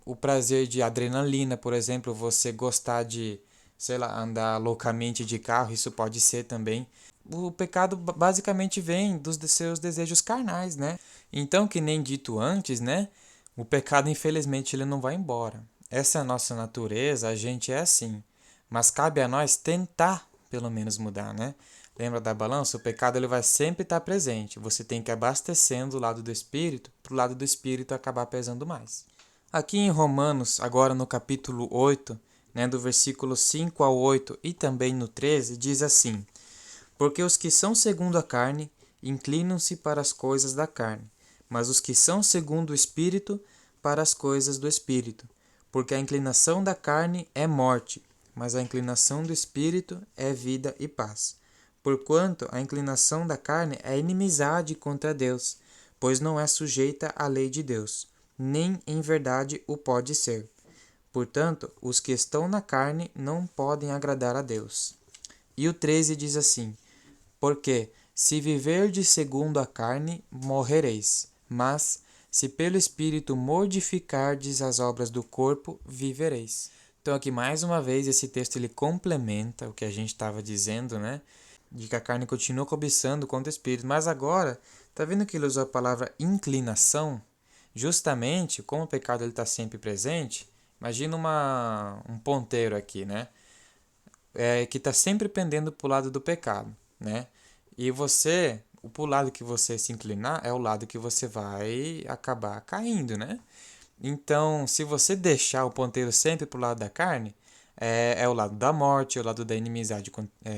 O prazer de adrenalina, por exemplo, você gostar de, sei lá, andar loucamente de carro, isso pode ser também. O pecado basicamente vem dos seus desejos carnais, né? Então, que nem dito antes, né? O pecado, infelizmente, ele não vai embora. Essa é a nossa natureza, a gente é assim. Mas cabe a nós tentar, pelo menos, mudar, né? Lembra da balança? O pecado ele vai sempre estar presente. Você tem que ir abastecendo o lado do espírito, para o lado do espírito acabar pesando mais. Aqui em Romanos, agora no capítulo 8, né, do versículo 5 ao 8 e também no 13, diz assim: Porque os que são segundo a carne inclinam-se para as coisas da carne, mas os que são segundo o Espírito, para as coisas do Espírito. Porque a inclinação da carne é morte, mas a inclinação do Espírito é vida e paz. Porquanto a inclinação da carne é inimizade contra Deus, pois não é sujeita à lei de Deus, nem em verdade o pode ser. Portanto, os que estão na carne não podem agradar a Deus. E o 13 diz assim: Porque, se viverdes segundo a carne, morrereis, mas, se pelo Espírito mortificardes as obras do corpo, vivereis. Então aqui mais uma vez esse texto ele complementa o que a gente estava dizendo, né? De que a carne continua cobiçando contra o Espírito. Mas agora, tá vendo que ele usou a palavra inclinação? Justamente, como o pecado está sempre presente, Imagina um ponteiro aqui, né? Que está sempre pendendo para o lado do pecado, né? E o lado que você se inclinar é o lado que você vai acabar caindo, né? Então, se você deixar o ponteiro sempre para o lado da carne, é o lado da morte, é o lado da inimizade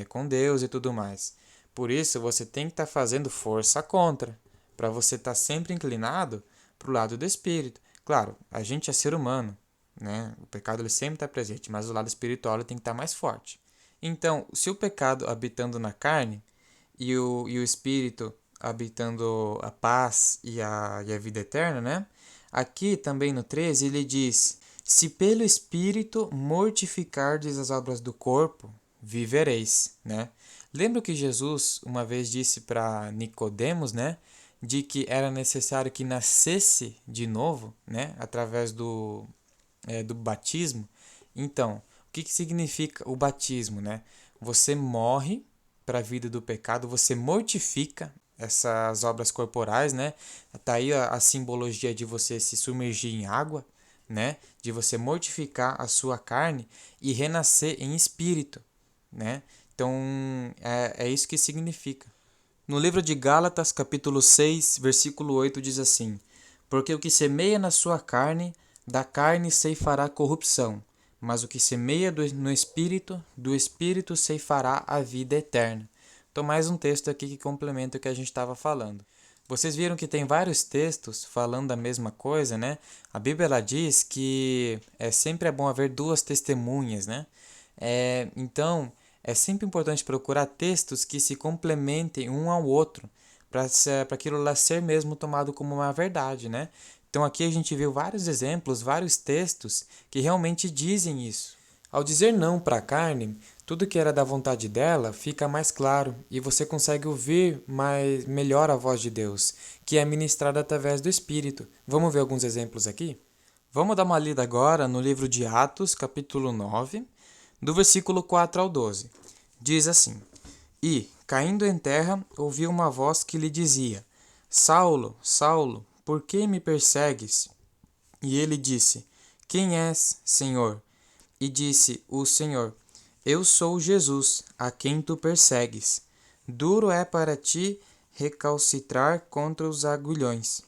com Deus e tudo mais. Por isso, você tem que estar fazendo força contra, para você estar sempre inclinado para o lado do espírito. Claro, a gente é ser humano, né? O pecado ele sempre está presente, mas o lado espiritual ele tem que estar mais forte. Então, se o pecado habitando na carne e o espírito habitando a paz e a vida eterna, né? Aqui também no 13 ele diz: se pelo espírito mortificardes as obras do corpo, vivereis, né? Lembra que Jesus uma vez disse para Nicodemos, né? De que era necessário que nascesse de novo, né? Através do batismo. Então, o que significa o batismo, né? Você morre para a vida do pecado, você mortifica essas obras corporais, né? Tá aí a simbologia de você se submergir em água, né? De você mortificar a sua carne e renascer em espírito, né? Então, é isso que significa. No livro de Gálatas, capítulo 6, versículo 8, diz assim: porque o que semeia na sua carne, da carne ceifará corrupção, mas o que semeia no espírito, do espírito ceifará a vida eterna. Então, mais um texto aqui que complementa o que a gente estava falando. Vocês viram que tem vários textos falando da mesma coisa, né? A Bíblia ela diz que sempre é bom haver duas testemunhas, né? Então, é sempre importante procurar textos que se complementem um ao outro, para aquilo lá ser mesmo tomado como uma verdade, né? Então aqui a gente viu vários exemplos, vários textos que realmente dizem isso. Ao dizer não para a carne, tudo que era da vontade dela fica mais claro e você consegue ouvir melhor a voz de Deus, que é ministrada através do Espírito. Vamos ver alguns exemplos aqui? Vamos dar uma lida agora no livro de Atos, capítulo 9, do versículo 4 ao 12. Diz assim: e, caindo em terra, ouviu uma voz que lhe dizia: Saulo, Saulo, por que me persegues? E ele disse: quem és, Senhor? E disse o Senhor: eu sou Jesus, a quem tu persegues. Duro é para ti recalcitrar contra os agulhões.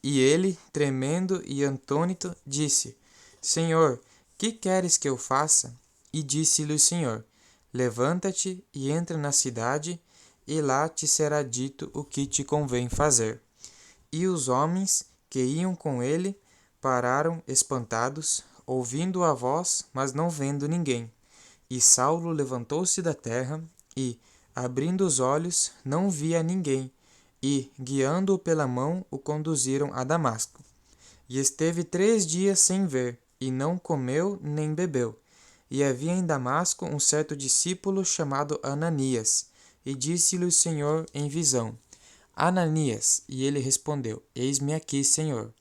E ele, tremendo e atônito, disse: Senhor, que queres que eu faça? E disse-lhe o Senhor: levanta-te e entra na cidade, e lá te será dito o que te convém fazer. E os homens que iam com ele pararam espantados, ouvindo a voz, mas não vendo ninguém. E Saulo levantou-se da terra e, abrindo os olhos, não via ninguém, e, guiando-o pela mão, o conduziram a Damasco. E esteve 3 dias sem ver, e não comeu nem bebeu. E havia em Damasco um certo discípulo chamado Ananias, e disse-lhe o Senhor em visão: Ananias, e ele respondeu: eis-me aqui, Senhor.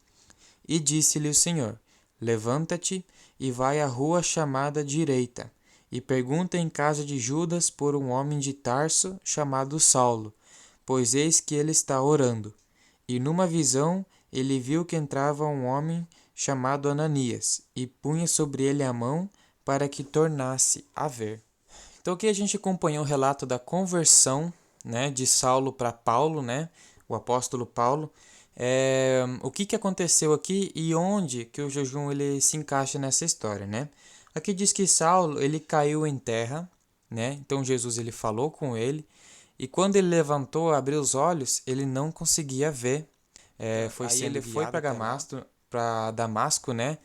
E disse-lhe o Senhor: levanta-te e vai à rua chamada Direita, e pergunta em casa de Judas por um homem de Tarso chamado Saulo, pois eis que ele está orando. E numa visão ele viu que entrava um homem chamado Ananias, e punha sobre ele a mão para que tornasse a ver. Então aqui a gente acompanhou o relato da conversão, né, de Saulo para Paulo, né, o apóstolo Paulo. O que aconteceu aqui e onde que o jejum ele se encaixa nessa história, né? Aqui diz que Saulo ele caiu em terra, né? Então Jesus ele falou com ele e quando ele levantou, abriu os olhos, ele não conseguia ver. Aí ele foi para Damasco, né?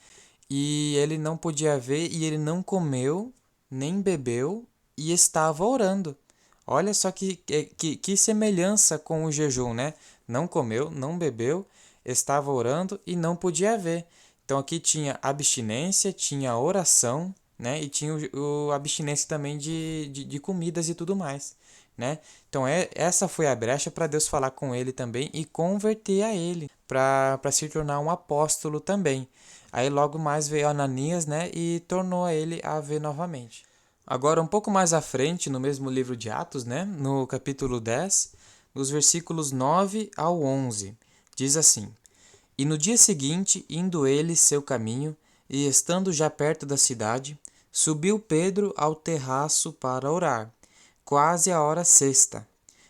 E ele não podia ver e ele não comeu nem bebeu e estava orando. Olha só que semelhança com o jejum, né? Não comeu, não bebeu, estava orando e não podia ver. Então aqui tinha abstinência, tinha oração, né? E tinha o abstinência também de comidas e tudo mais, né? Então essa foi a brecha para Deus falar com ele também e converter a ele para se tornar um apóstolo também. Aí logo mais veio Ananias, né? E tornou a ele a ver novamente. Agora, um pouco mais à frente, no mesmo livro de Atos, né, no capítulo 10, nos versículos 9 ao 11, diz assim: e no dia seguinte, indo ele seu caminho, E estando já perto da cidade, subiu Pedro ao terraço para orar, quase a hora sexta.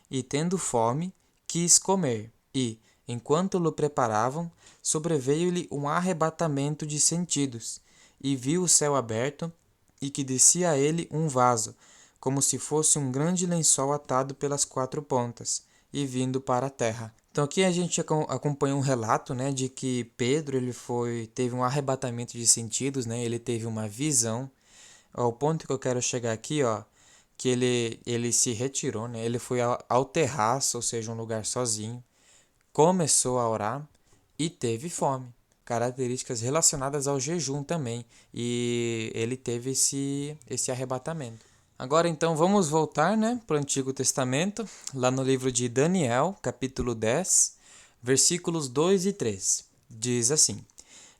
E tendo fome, quis comer. E, enquanto lhe preparavam, sobreveio-lhe um arrebatamento de sentidos, e viu o céu aberto, e que descia a ele um vaso, como se fosse um grande lençol atado pelas quatro pontas, e vindo para a terra. Então aqui a gente acompanha um relato, né, de que Pedro teve um arrebatamento de sentidos, né, ele teve uma visão. Ó, o ponto que eu quero chegar aqui, ó, que ele se retirou, né, ele foi ao terraço, ou seja, um lugar sozinho, começou a orar e teve fome. Características relacionadas ao jejum também. E ele teve esse arrebatamento. Agora então vamos voltar, né, para o Antigo Testamento, lá no livro de Daniel, capítulo 10, versículos 2 e 3. Diz assim: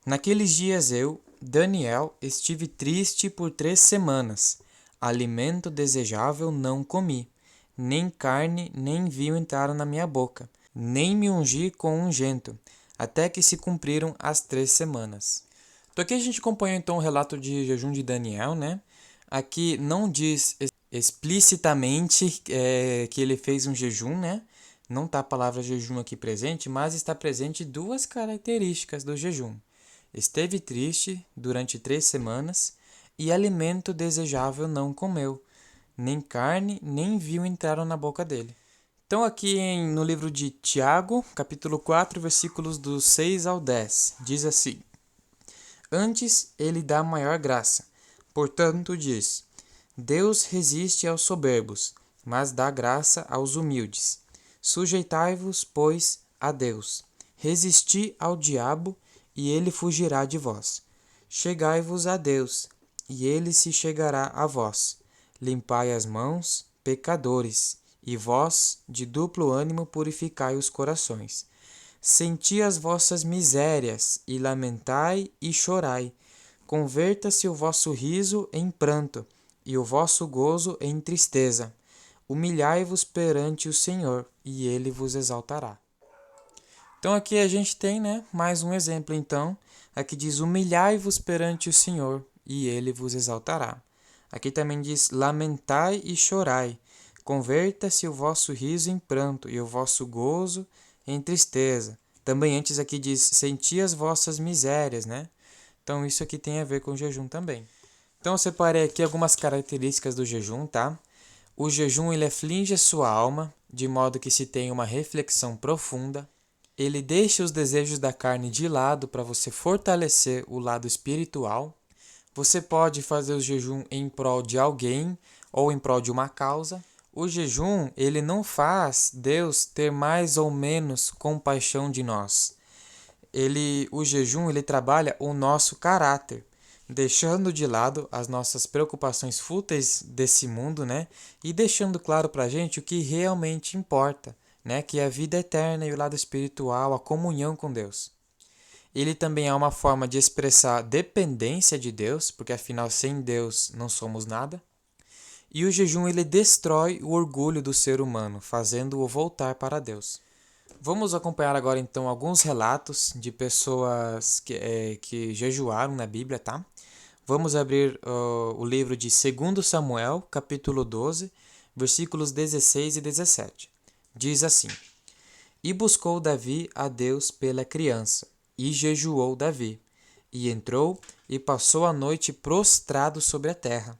Naqueles dias eu, Daniel, estive triste por 3 semanas. Alimento desejável não comi, nem carne nem vinho entraram na minha boca, nem me ungi com ungento, até que se cumpriram as 3 semanas. Então aqui a gente acompanha então o relato de jejum de Daniel, né? Aqui não diz explicitamente que ele fez um jejum, né? Não está a palavra jejum aqui presente, mas está presente duas características do jejum. Esteve triste durante 3 semanas e alimento desejável não comeu. Nem carne, nem vinho entraram na boca dele. Então aqui no livro de Tiago, capítulo 4, versículos do 6 ao 10, diz assim: Antes ele dá maior graça. Portanto diz: Deus resiste aos soberbos, mas dá graça aos humildes. Sujeitai-vos, pois, a Deus. Resisti ao diabo, e ele fugirá de vós. Chegai-vos a Deus, e ele se chegará a vós. Limpai as mãos, pecadores, e vós, de duplo ânimo, purificai os corações. Senti as vossas misérias, e lamentai e chorai. Converta-se o vosso riso em pranto, e o vosso gozo em tristeza. Humilhai-vos perante o Senhor, e ele vos exaltará. Então aqui a gente tem, né, mais um exemplo então. Aqui diz: humilhai-vos perante o Senhor, e ele vos exaltará. Aqui também diz: lamentai e chorai. Converta-se o vosso riso em pranto, e o vosso gozo em tristeza. Também antes aqui diz: senti as vossas misérias, né? Então isso aqui tem a ver com o jejum também. Então eu separei aqui algumas características do jejum, tá? O jejum ele aflige a sua alma, de modo que se tem uma reflexão profunda. Ele deixa os desejos da carne de lado para você fortalecer o lado espiritual. Você pode fazer o jejum em prol de alguém ou em prol de uma causa. O jejum, ele não faz Deus ter mais ou menos compaixão de nós. O jejum, ele trabalha o nosso caráter, deixando de lado as nossas preocupações fúteis desse mundo, né? E deixando claro para a gente o que realmente importa, né? Que é a vida eterna e o lado espiritual, a comunhão com Deus. Ele também é uma forma de expressar dependência de Deus, porque afinal sem Deus não somos nada. E o jejum ele destrói o orgulho do ser humano, fazendo-o voltar para Deus. Vamos acompanhar agora então alguns relatos de pessoas que jejuaram na Bíblia, tá? Vamos abrir o livro de 2 Samuel, capítulo 12, versículos 16 e 17. Diz assim: E buscou Davi a Deus pela criança, e jejuou Davi, e entrou e passou a noite prostrado sobre a terra.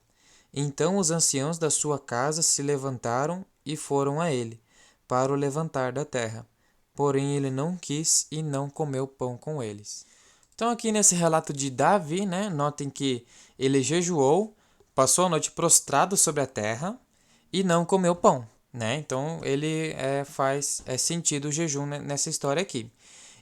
Então os anciãos da sua casa se levantaram e foram a ele, para o levantar da terra. Porém ele não quis e não comeu pão com eles. Então aqui nesse relato de Davi, né, notem que ele jejuou, passou a noite prostrado sobre a terra e não comeu pão, né? Então ele faz sentido o jejum nessa história aqui.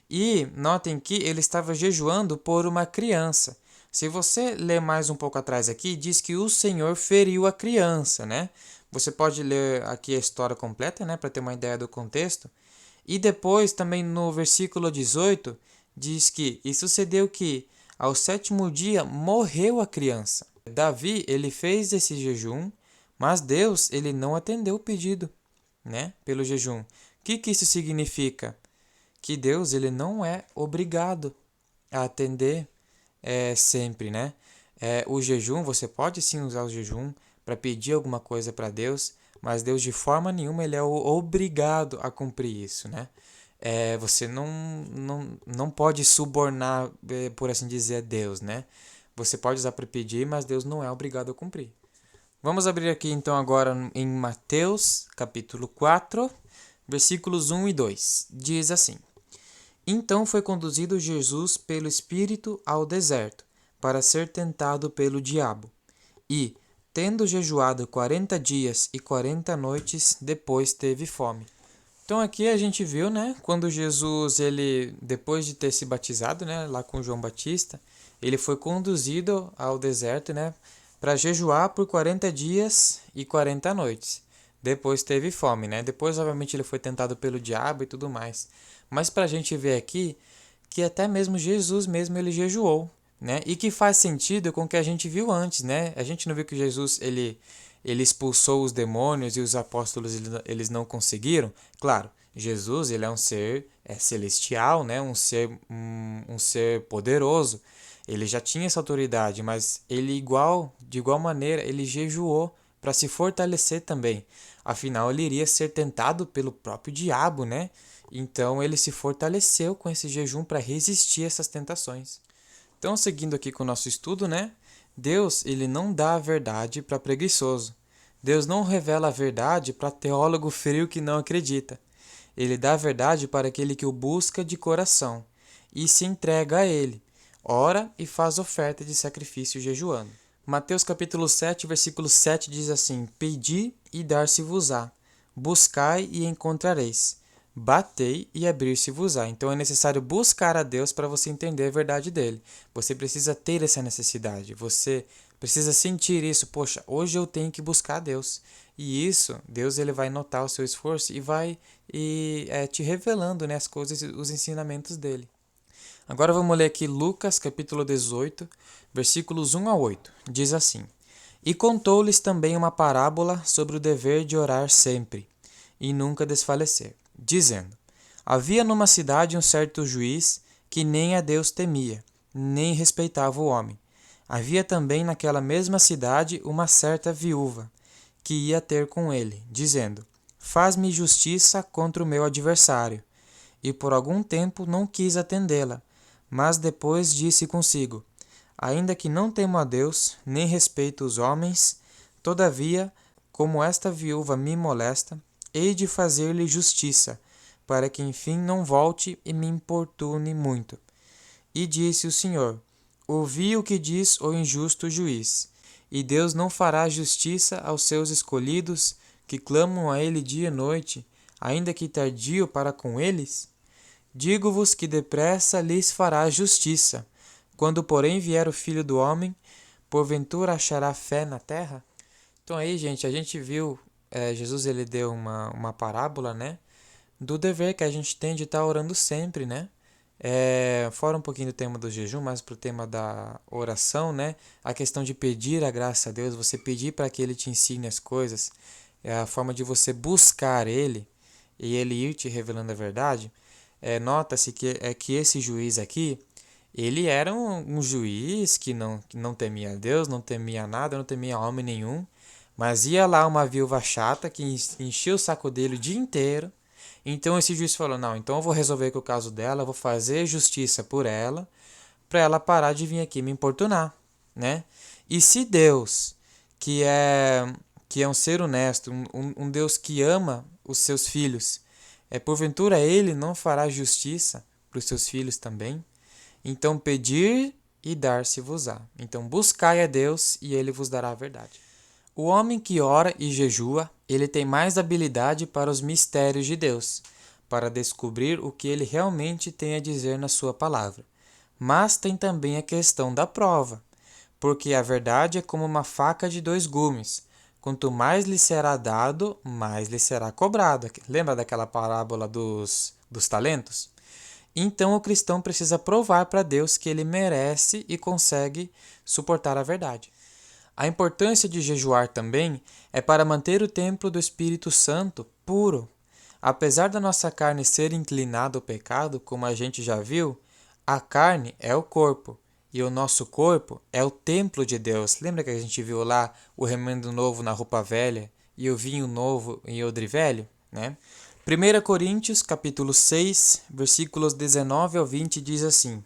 E notem que ele estava jejuando por uma criança. Se você ler mais um pouco atrás aqui, diz que o Senhor feriu a criança, né? Você pode ler aqui a história completa, né, para ter uma ideia do contexto. E depois, também no versículo 18, diz que e sucedeu que ao 7º dia morreu a criança. Davi, ele fez esse jejum, mas Deus, ele não atendeu o pedido, né, pelo jejum. O que isso significa? Que Deus, ele não é obrigado a atender sempre, né? O jejum, você pode sim usar o jejum para pedir alguma coisa para Deus, mas Deus de forma nenhuma ele é obrigado a cumprir isso, né? Você não pode subornar, por assim dizer, a Deus, né? Você pode usar para pedir, mas Deus não é obrigado a cumprir. Vamos abrir aqui então agora em Mateus, capítulo 4, versículos 1 e 2. Diz assim: Então foi conduzido Jesus pelo Espírito ao deserto, para ser tentado pelo diabo. E, tendo jejuado 40 dias e 40 noites, depois teve fome. Então aqui a gente viu, né, quando Jesus, ele, depois de ter se batizado, né, lá com João Batista, ele foi conduzido ao deserto, né, para jejuar por 40 dias e 40 noites. Depois teve fome, né? Depois, obviamente, ele foi tentado pelo diabo e tudo mais. Mas para a gente ver aqui que até mesmo Jesus mesmo ele jejuou, né? E que faz sentido com o que a gente viu antes, né? A gente não viu que Jesus ele expulsou os demônios e os apóstolos eles não conseguiram? Claro, Jesus ele é um ser celestial, né? Um ser poderoso. Ele já tinha essa autoridade, mas ele de igual maneira, ele jejuou para se fortalecer também. Afinal, ele iria ser tentado pelo próprio diabo, né? Então, ele se fortaleceu com esse jejum para resistir a essas tentações. Então, seguindo aqui com o nosso estudo, né? Deus, ele não dá a verdade para preguiçoso. Deus não revela a verdade para teólogo frio que não acredita. Ele dá a verdade para aquele que o busca de coração e se entrega a ele, ora e faz oferta de sacrifício jejuando. Mateus capítulo 7, versículo 7 diz assim: Pedi e dar-se-vos-á, buscai e encontrareis, batei e abrir-se-vos-á. Então é necessário buscar a Deus para você entender a verdade dele. Você precisa ter essa necessidade, você precisa sentir isso. Poxa, hoje eu tenho que buscar a Deus. E isso, Deus ele vai notar o seu esforço e vai te revelando, né, as coisas, os ensinamentos dele. Agora vamos ler aqui Lucas capítulo 18, versículos 1 a 8. Diz assim: E contou-lhes também uma parábola sobre o dever de orar sempre, e nunca desfalecer, dizendo: Havia numa cidade um certo juiz que nem a Deus temia, nem respeitava o homem. Havia também naquela mesma cidade uma certa viúva, que ia ter com ele, dizendo: Faz-me justiça contra o meu adversário. E por algum tempo não quis atendê-la, mas depois disse consigo: Ainda que não temo a Deus, nem respeito os homens, todavia, como esta viúva me molesta, hei de fazer-lhe justiça, para que enfim não volte e me importune muito. E disse o Senhor: Ouvi o que diz o injusto juiz. E Deus não fará justiça aos seus escolhidos, que clamam a ele dia e noite, ainda que tardio para com eles? Digo-vos que depressa lhes fará justiça. Quando, porém, vier o Filho do Homem, porventura achará fé na terra? Então aí, gente, a gente viu, Jesus ele deu uma parábola, né? Do dever que a gente tem de estar orando sempre, né? Fora um pouquinho do tema do jejum, mas para o tema da oração, né? A questão de pedir a graça a Deus, você pedir para que Ele te ensine as coisas, é a forma de você buscar Ele e Ele ir te revelando a verdade. Nota-se que esse juiz aqui, ele era um juiz que não temia a Deus, não temia nada, não temia homem nenhum, mas ia lá uma viúva chata que enchia o saco dele o dia inteiro. Então esse juiz falou: Não, então eu vou resolver com o caso dela, eu vou fazer justiça por ela, para ela parar de vir aqui me importunar, né? E se Deus, que é um ser honesto, um Deus que ama os seus filhos, porventura ele não fará justiça para os seus filhos também? Então pedir e dar-se-vos-á. Então buscai a Deus e ele vos dará a verdade. O homem que ora e jejua, ele tem mais habilidade para os mistérios de Deus, para descobrir o que ele realmente tem a dizer na sua palavra. Mas tem também a questão da prova, porque a verdade é como uma faca de dois gumes. Quanto mais lhe será dado, mais lhe será cobrado. Lembra daquela parábola dos talentos? Então o cristão precisa provar para Deus que ele merece e consegue suportar a verdade. A importância de jejuar também é para manter o templo do Espírito Santo puro. Apesar da nossa carne ser inclinada ao pecado, como a gente já viu, a carne é o corpo e o nosso corpo é o templo de Deus. Lembra que a gente viu lá o remendo novo na roupa velha e o vinho novo em odre velho, né? 1 Coríntios, capítulo 6, versículos 19 ao 20 diz assim: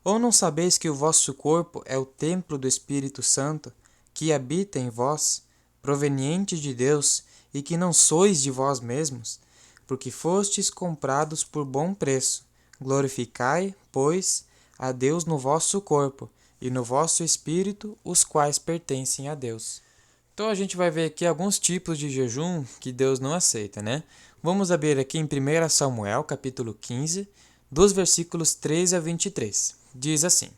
Ou não sabeis que o vosso corpo é o templo do Espírito Santo, que habita em vós, proveniente de Deus, e que não sois de vós mesmos, porque fostes comprados por bom preço? Glorificai, pois, a Deus no vosso corpo e no vosso espírito, os quais pertencem a Deus. Então a gente vai ver aqui alguns tipos de jejum que Deus não aceita, né? Vamos abrir aqui em 1 Samuel, capítulo 15, dos versículos 13 a 23. Diz assim: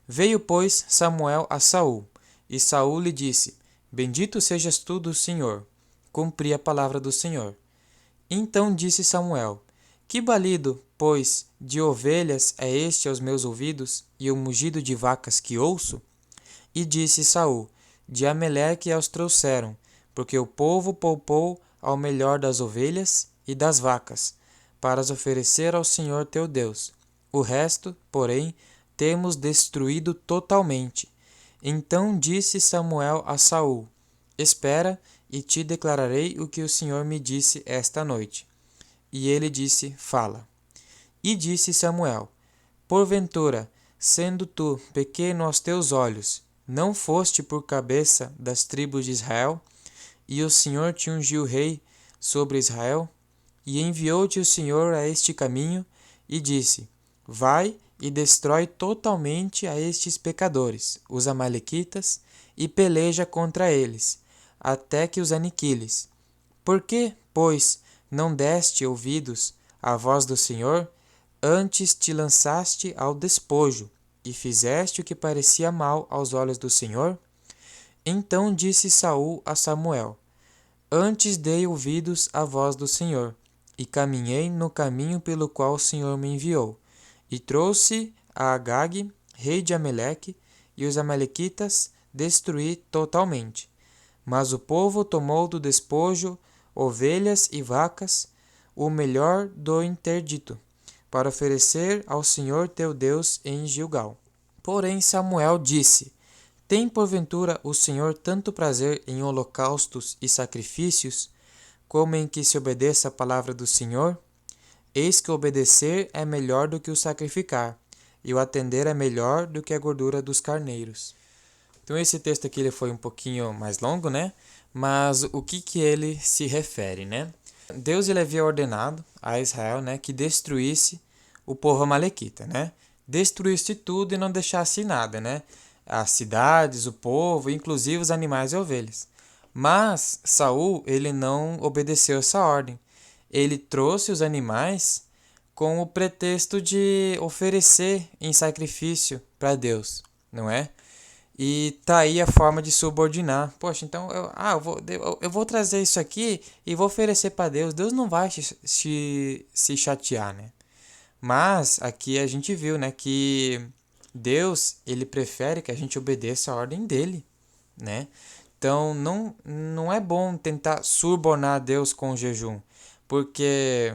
Veio, pois, Samuel a Saul, e Saul lhe disse: Bendito sejas tu do Senhor. Cumpri a palavra do Senhor. Então disse Samuel: Que balido, pois, de ovelhas é este aos meus ouvidos, e o mugido de vacas que ouço? E disse Saul: De Ameleque as trouxeram, porque o povo poupou ao melhor das ovelhas e das vacas, para as oferecer ao Senhor teu Deus. O resto, porém, temos destruído totalmente. Então disse Samuel a Saul: Espera, e te declararei o que o Senhor me disse esta noite. E ele disse: Fala. E disse Samuel: Porventura, sendo tu pequeno aos teus olhos, não foste por cabeça das tribos de Israel? E o Senhor te ungiu rei sobre Israel? E enviou-te o Senhor a este caminho, e disse: Vai e destrói totalmente a estes pecadores, os amalequitas, e peleja contra eles, até que os aniquiles. Por que, pois, não deste ouvidos à voz do Senhor? Antes te lançaste ao despojo, e fizeste o que parecia mal aos olhos do Senhor? Então disse Saul a Samuel: Antes dei ouvidos à voz do Senhor, e caminhei no caminho pelo qual o Senhor me enviou, e trouxe a Agag, rei de Ameleque, e os amalequitas destruí totalmente. Mas o povo tomou do despojo ovelhas e vacas, o melhor do interdito, para oferecer ao Senhor teu Deus em Gilgal. Porém Samuel disse: Tem porventura o Senhor tanto prazer em holocaustos e sacrifícios, como em que se obedeça a palavra do Senhor? Eis que obedecer é melhor do que o sacrificar, e o atender é melhor do que a gordura dos carneiros. Então esse texto aqui ele foi um pouquinho mais longo, né? Mas o que ele se refere, né? Deus ele havia ordenado a Israel, né, que destruísse o povo amalequita, né? Destruísse tudo e não deixasse nada, né? As cidades, o povo, inclusive os animais e ovelhas. Mas Saul, ele não obedeceu essa ordem. Ele trouxe os animais com o pretexto de oferecer em sacrifício para Deus, não é? E tá aí a forma de subordinar. Poxa, então eu vou trazer isso aqui e vou oferecer para Deus. Deus não vai se chatear, né? Mas aqui a gente viu, né, que Deus, ele prefere que a gente obedeça a ordem dele, né? Então não é bom tentar subornar Deus com o jejum, porque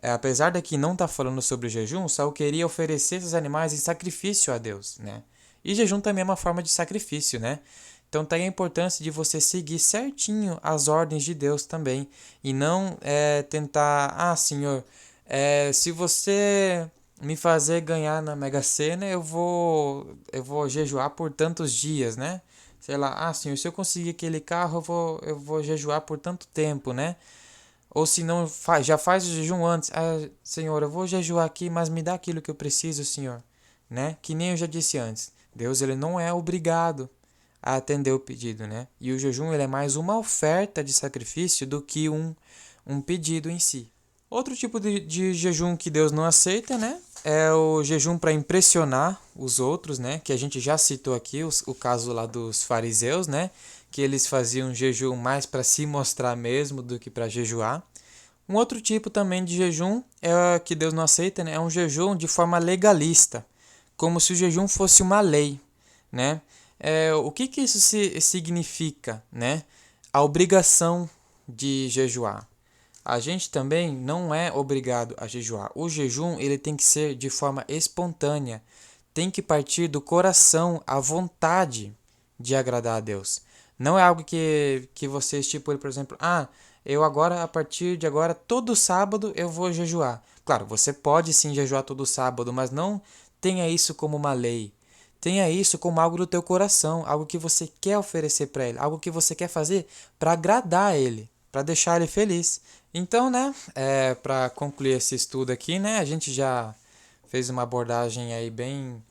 apesar daqui não estar falando sobre o jejum, Saul queria oferecer esses animais em sacrifício a Deus, né? E jejum também é uma forma de sacrifício, né? Então tem a importância de você seguir certinho as ordens de Deus também. E não tentar, Senhor, se você me fazer ganhar na Mega Sena, eu vou jejuar por tantos dias, né? Sei lá, Senhor, se eu conseguir aquele carro, eu vou jejuar por tanto tempo, né? Ou se não, já faz o jejum antes. Senhor, eu vou jejuar aqui, mas me dá aquilo que eu preciso, Senhor. Né? Que nem eu já disse antes. Deus ele não é obrigado a atender o pedido, né? E o jejum ele é mais uma oferta de sacrifício do que um pedido em si. Outro tipo de jejum que Deus não aceita, né? É o jejum para impressionar os outros, né? Que a gente já citou aqui, o caso lá dos fariseus, né? Que eles faziam jejum mais para se mostrar mesmo do que para jejuar. Um outro tipo também de jejum que Deus não aceita, né? É um jejum de forma legalista, como se o jejum fosse uma lei, né? O que isso significa, né? A obrigação de jejuar. A gente também não é obrigado a jejuar. O jejum ele tem que ser de forma espontânea. tem que partir do coração, a vontade de agradar a Deus. Não é algo que você estipule, por exemplo, eu agora, a partir de agora, todo sábado eu vou jejuar. Claro, você pode sim jejuar todo sábado, mas não tenha isso como uma lei. Tenha isso como algo do teu coração, algo que você quer oferecer para Ele, algo que você quer fazer para agradar Ele, para deixar Ele feliz. Então, né, para concluir esse estudo aqui, né, a gente já fez uma abordagem aí bem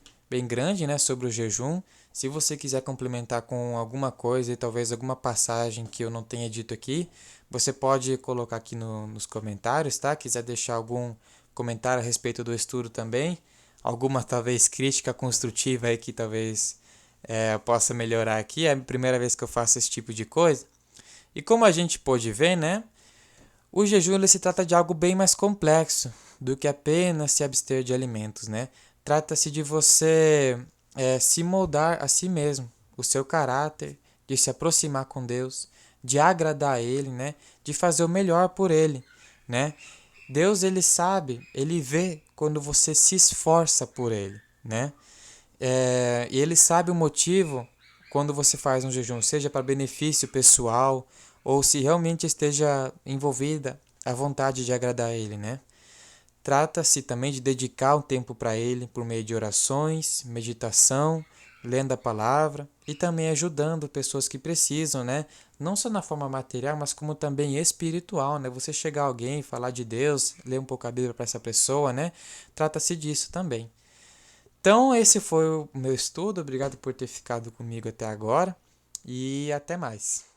grande, né, sobre o jejum. Se você quiser complementar com alguma coisa e talvez alguma passagem que eu não tenha dito aqui, você pode colocar aqui nos comentários, tá? Quiser deixar algum comentário a respeito do estudo também, alguma talvez crítica construtiva aí que talvez eu possa melhorar aqui. É a primeira vez que eu faço esse tipo de coisa. E como a gente pôde ver, né? O jejum ele se trata de algo bem mais complexo do que apenas se abster de alimentos, né? Trata-se de você se moldar a si mesmo, o seu caráter, de se aproximar com Deus, de agradar a Ele, né? De fazer o melhor por Ele, né? Deus ele sabe, ele vê quando você se esforça por Ele, né? E Ele sabe o motivo quando você faz um jejum, seja para benefício pessoal ou se realmente esteja envolvida a vontade de agradar a Ele, né? Trata-se também de dedicar um tempo para Ele por meio de orações, meditação, lendo a palavra e também ajudando pessoas que precisam, né? Não só na forma material, mas como também espiritual, né? Você chegar a alguém, falar de Deus, ler um pouco a Bíblia para essa pessoa, né? Trata-se disso também. Então, esse foi o meu estudo. Obrigado por ter ficado comigo até agora e até mais.